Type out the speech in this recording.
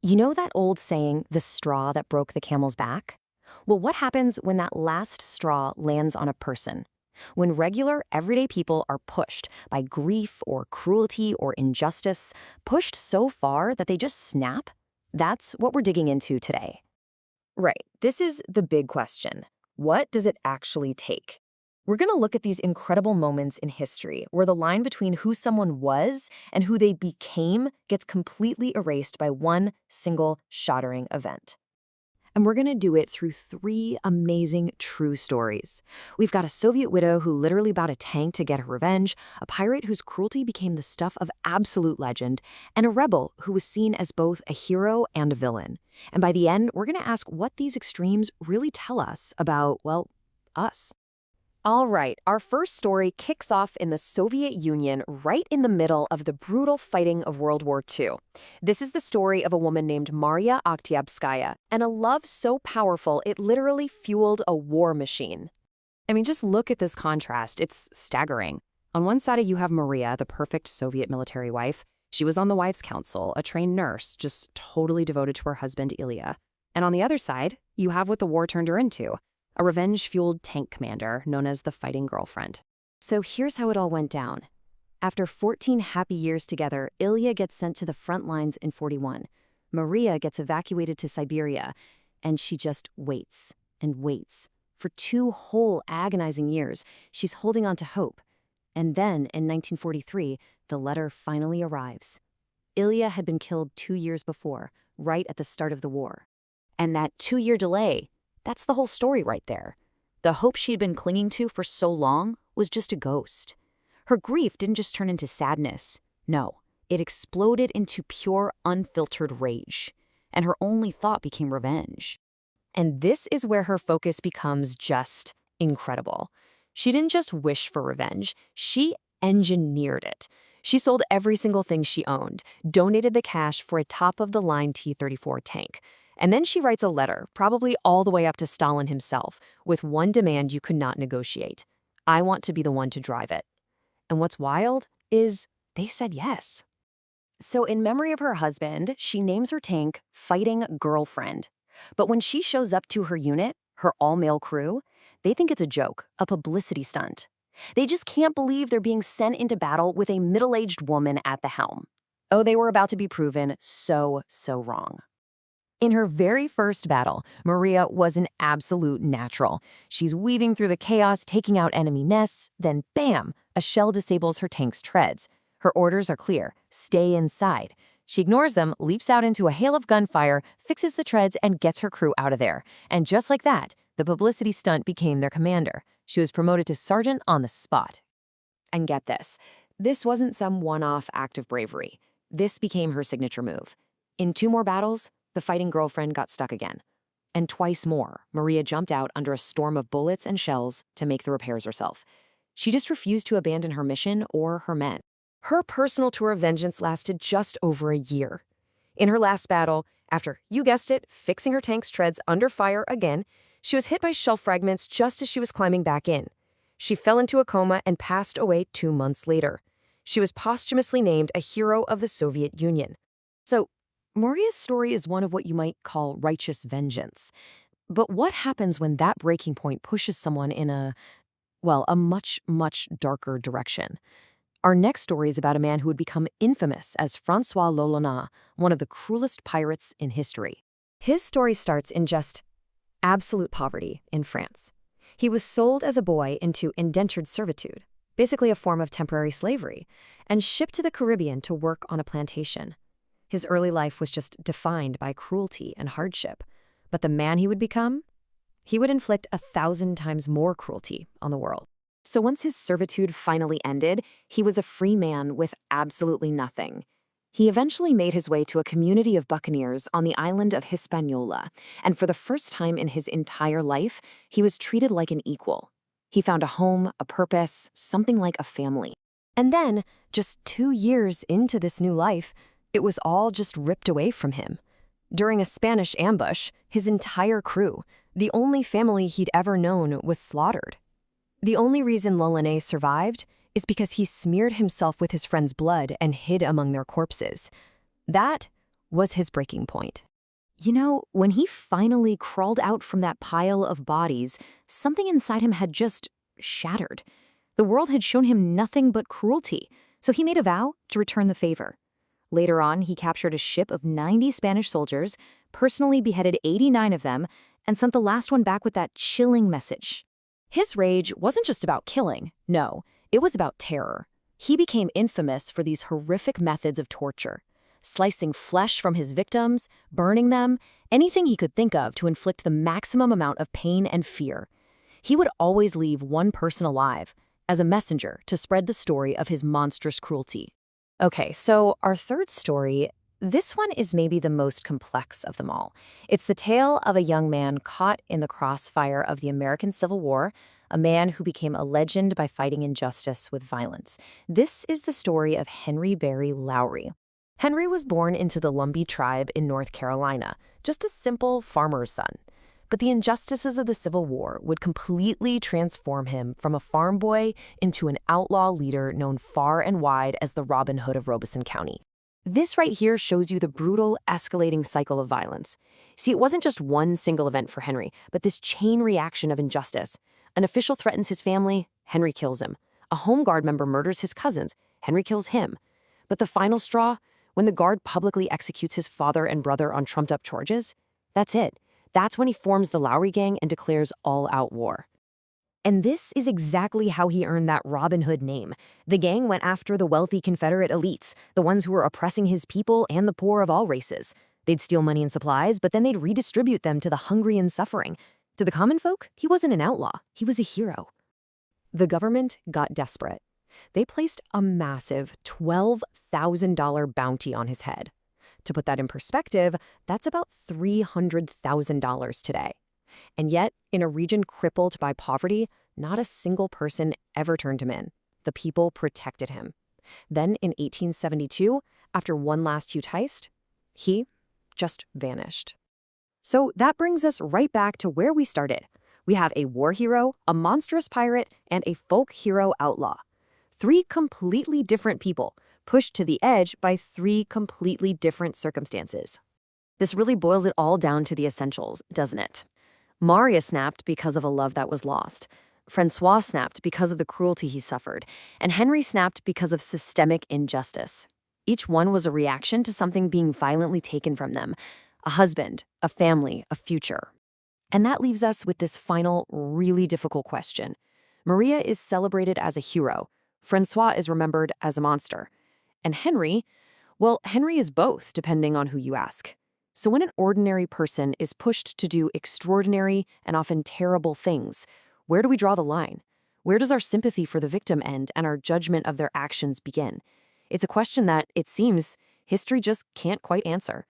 You know that old saying, the straw that broke the camel's back? Well, what happens when that last straw lands on a person? When regular, everyday people are pushed by grief or cruelty or injustice, pushed so far that they just snap? That's what we're digging into today. Right, this is the big question. What does it actually take? We're going to look at these incredible moments in history where the line between who someone was and who they became gets completely erased by one single shattering event. And we're going to do it through three amazing true stories. We've got a Soviet widow who literally bought a tank to get her revenge, a pirate whose cruelty became the stuff of absolute legend, and a rebel who was seen as both a hero and a villain. And by the end, we're going to ask what these extremes really tell us about, well, us. All right, our first story kicks off in the Soviet Union right in the middle of the brutal fighting of World War II. This is the story of a woman named Mariya Oktyabrskaya, and a love so powerful it literally fueled a war machine. I mean, just look at this contrast. It's staggering. On one side, you have Mariya, the perfect Soviet military wife. She was on the Wives' Council, a trained nurse, just totally devoted to her husband, Ilya. And on the other side, you have what the war turned her into, a revenge-fueled tank commander known as the fighting girlfriend. So here's how it all went down. After 14 happy years together, Ilya gets sent to the front lines in 41. Mariya gets evacuated to Siberia, and she just waits and waits. For 2 whole agonizing years, she's holding on to hope. And then, in 1943, the letter finally arrives. Ilya had been killed 2 years before, right at the start of the war. And that 2-year delay, that's the whole story right there. The hope she'd been clinging to for so long was just a ghost. Her grief didn't just turn into sadness. No, it exploded into pure, unfiltered rage. And her only thought became revenge. And this is where her focus becomes just incredible. She didn't just wish for revenge, she engineered it. She sold every single thing she owned, donated the cash for a top-of-the-line T-34 tank. And then she writes a letter, probably all the way up to Stalin himself, with one demand you could not negotiate. I want to be the one to drive it. And what's wild is they said yes. So in memory of her husband, she names her tank Fighting Girlfriend. But when she shows up to her unit, her all-male crew, they think it's a joke, a publicity stunt. They just can't believe they're being sent into battle with a middle-aged woman at the helm. Oh, they were about to be proven so wrong. In her very first battle, Mariya was an absolute natural. She's weaving through the chaos, taking out enemy nests, then bam, a shell disables her tank's treads. Her orders are clear: stay inside. She ignores them, leaps out into a hail of gunfire, fixes the treads, and gets her crew out of there. And just like that, the publicity stunt became their commander. She was promoted to sergeant on the spot. And get this wasn't some one-off act of bravery. This became her signature move. In 2 more battles, the fighting girlfriend got stuck again. And twice more, Mariya jumped out under a storm of bullets and shells to make the repairs herself. She just refused to abandon her mission or her men. Her personal tour of vengeance lasted just over a year. In her last battle, after, you guessed it, fixing her tank's treads under fire again, she was hit by shell fragments just as she was climbing back in. She fell into a coma and passed away 2 months later. She was posthumously named a hero of the Soviet Union. So, Mariya's story is one of what you might call righteous vengeance. But what happens when that breaking point pushes someone in a much darker direction? Our next story is about a man who would become infamous as François, one of the cruelest pirates in history. His story starts in just absolute poverty in France. He was sold as a boy into indentured servitude, basically a form of temporary slavery, and shipped to the Caribbean to work on a plantation. His early life was just defined by cruelty and hardship. But the man he would become? He would inflict 1,000 times more cruelty on the world. So once his servitude finally ended, he was a free man with absolutely nothing. He eventually made his way to a community of buccaneers on the island of Hispaniola, and for the first time in his entire life, he was treated like an equal. He found a home, a purpose, something like a family. And then, just 2 years into this new life, it was all just ripped away from him. During a Spanish ambush, his entire crew, the only family he'd ever known, was slaughtered. The only reason L'Ollonais survived is because he smeared himself with his friend's blood and hid among their corpses. That was his breaking point. When he finally crawled out from that pile of bodies, something inside him had just shattered. The world had shown him nothing but cruelty, so he made a vow to return the favor. Later on, he captured a ship of 90 Spanish soldiers, personally beheaded 89 of them, and sent the last one back with that chilling message. His rage wasn't just about killing, no, it was about terror. He became infamous for these horrific methods of torture, slicing flesh from his victims, burning them, anything he could think of to inflict the maximum amount of pain and fear. He would always leave one person alive, as a messenger to spread the story of his monstrous cruelty. Okay, so our third story, this one is maybe the most complex of them all. It's the tale of a young man caught in the crossfire of the American Civil War, a man who became a legend by fighting injustice with violence. This is the story of Henry Berry Lowry. Henry was born into the Lumbee tribe in North Carolina, just a simple farmer's son. But the injustices of the Civil War would completely transform him from a farm boy into an outlaw leader known far and wide as the Robin Hood of Robeson County. This right here shows you the brutal, escalating cycle of violence. See, it wasn't just one single event for Henry, but this chain reaction of injustice. An official threatens his family, Henry kills him. A home guard member murders his cousins, Henry kills him. But the final straw, when the guard publicly executes his father and brother on trumped-up charges, that's it. That's when he forms the Lowry Gang and declares all-out war. And this is exactly how he earned that Robin Hood name. The gang went after the wealthy Confederate elites, the ones who were oppressing his people and the poor of all races. They'd steal money and supplies, but then they'd redistribute them to the hungry and suffering. To the common folk, he wasn't an outlaw, he was a hero. The government got desperate. They placed a massive $12,000 bounty on his head. To put that in perspective, that's about $300,000 today. And yet, in a region crippled by poverty, not a single person ever turned him in. The people protected him. Then, in 1872, after one last huge heist, he just vanished. So that brings us right back to where we started. We have a war hero, a monstrous pirate, and a folk hero outlaw. Three completely different people, pushed to the edge by three completely different circumstances. This really boils it all down to the essentials, doesn't it? Mariya snapped because of a love that was lost. François snapped because of the cruelty he suffered. And Henry snapped because of systemic injustice. Each one was a reaction to something being violently taken from them. A husband, a family, a future. And that leaves us with this final, really difficult question. Mariya is celebrated as a hero. François is remembered as a monster. And Henry, well, Henry is both, depending on who you ask. So when an ordinary person is pushed to do extraordinary and often terrible things, where do we draw the line? Where does our sympathy for the victim end and our judgment of their actions begin? It's a question that, it seems, history just can't quite answer.